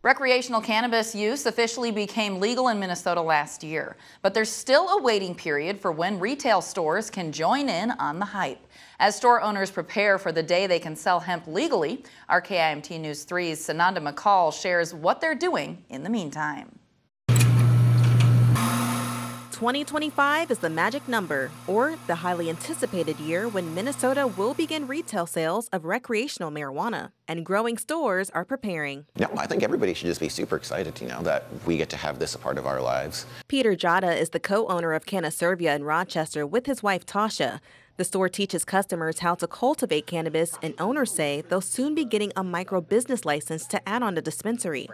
Recreational cannabis use officially became legal in Minnesota last year, but there's still a waiting period for when retail stores can join in on the hype. As store owners prepare for the day they can sell hemp legally, our KIMT News 3's Sananda McCall shares what they're doing in the meantime. 2025 is the magic number, or the highly anticipated year when Minnesota will begin retail sales of recreational marijuana, and growing stores are preparing. No, I think everybody should just be super excited, that we get to have this a part of our lives. Peter Jada is the co-owner of Cannabis in Rochester with his wife Tasha. The store teaches customers how to cultivate cannabis, and owners say they'll soon be getting a micro-business license to add on the dispensary.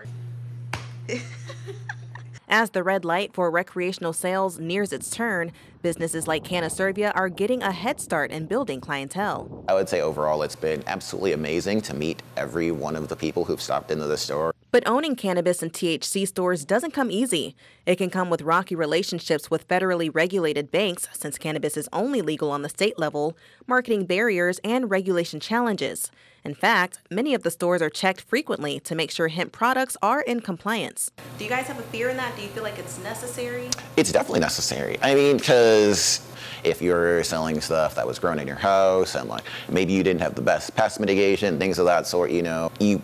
As the red light for recreational sales nears its turn, businesses like Cannabis are getting a head start in building clientele. I would say overall it's been absolutely amazing to meet every one of the people who've stopped into the store. But owning cannabis and THC stores doesn't come easy. It can come with rocky relationships with federally regulated banks, since cannabis is only legal on the state level, marketing barriers, and regulation challenges. In fact, many of the stores are checked frequently to make sure hemp products are in compliance. Do you guys have a fear in that? Do you feel like it's necessary? It's definitely necessary. I mean, because if you're selling stuff that was grown in your house and maybe you didn't have the best pest mitigation, things of that sort, you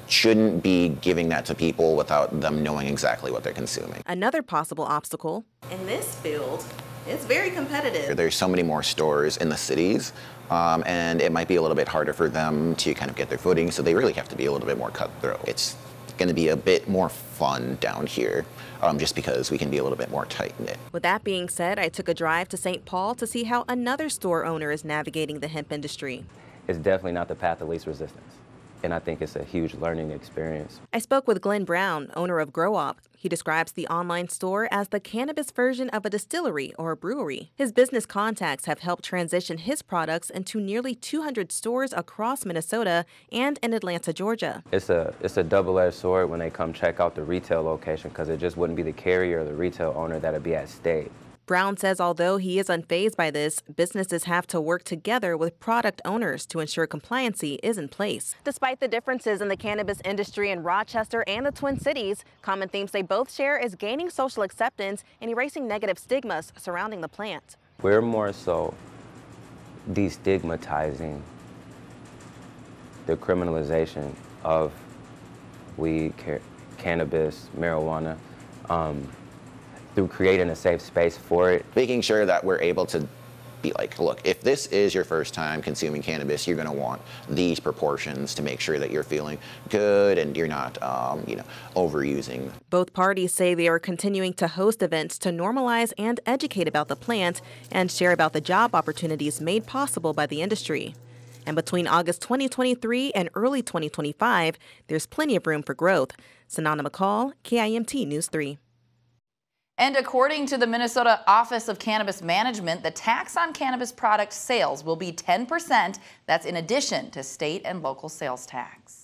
shouldn't be giving that to people without them knowing exactly what they're consuming. Another possible obstacle in this field, it's very competitive. There's so many more stores in the cities, and it might be a little bit harder for them to kind of get their footing, so they really have to be a little bit more cutthroat. It's going to be a bit more fun down here, just because we can be a little bit more tight-knit. With that being said, I took a drive to St. Paul to see how another store owner is navigating the hemp industry. It's definitely not the path of least resistance, and I think it's a huge learning experience. I spoke with Glenn Brown, owner of Grow Up. He describes the online store as the cannabis version of a distillery or a brewery. His business contacts have helped transition his products into nearly 200 stores across Minnesota and in Atlanta, Georgia. It's a double-edged sword when they come check out the retail location, because it just wouldn't be the carrier or the retail owner that'd be at stake. Brown says although he is unfazed by this, businesses have to work together with product owners to ensure compliancy is in place. Despite the differences in the cannabis industry in Rochester and the Twin Cities, common themes they both share is gaining social acceptance and erasing negative stigmas surrounding the plant. We're more so destigmatizing the criminalization of weed, cannabis, marijuana, through creating a safe space for it. Making sure that we're able to be like, look, if this is your first time consuming cannabis, you're going to want these proportions to make sure that you're feeling good and you're not, overusing. Both parties say they are continuing to host events to normalize and educate about the plant and share about the job opportunities made possible by the industry. And between August 2023 and early 2025, there's plenty of room for growth. Sananda McCall, KIMT News 3. And according to the Minnesota Office of Cannabis Management, the tax on cannabis product sales will be 10%. That's in addition to state and local sales tax.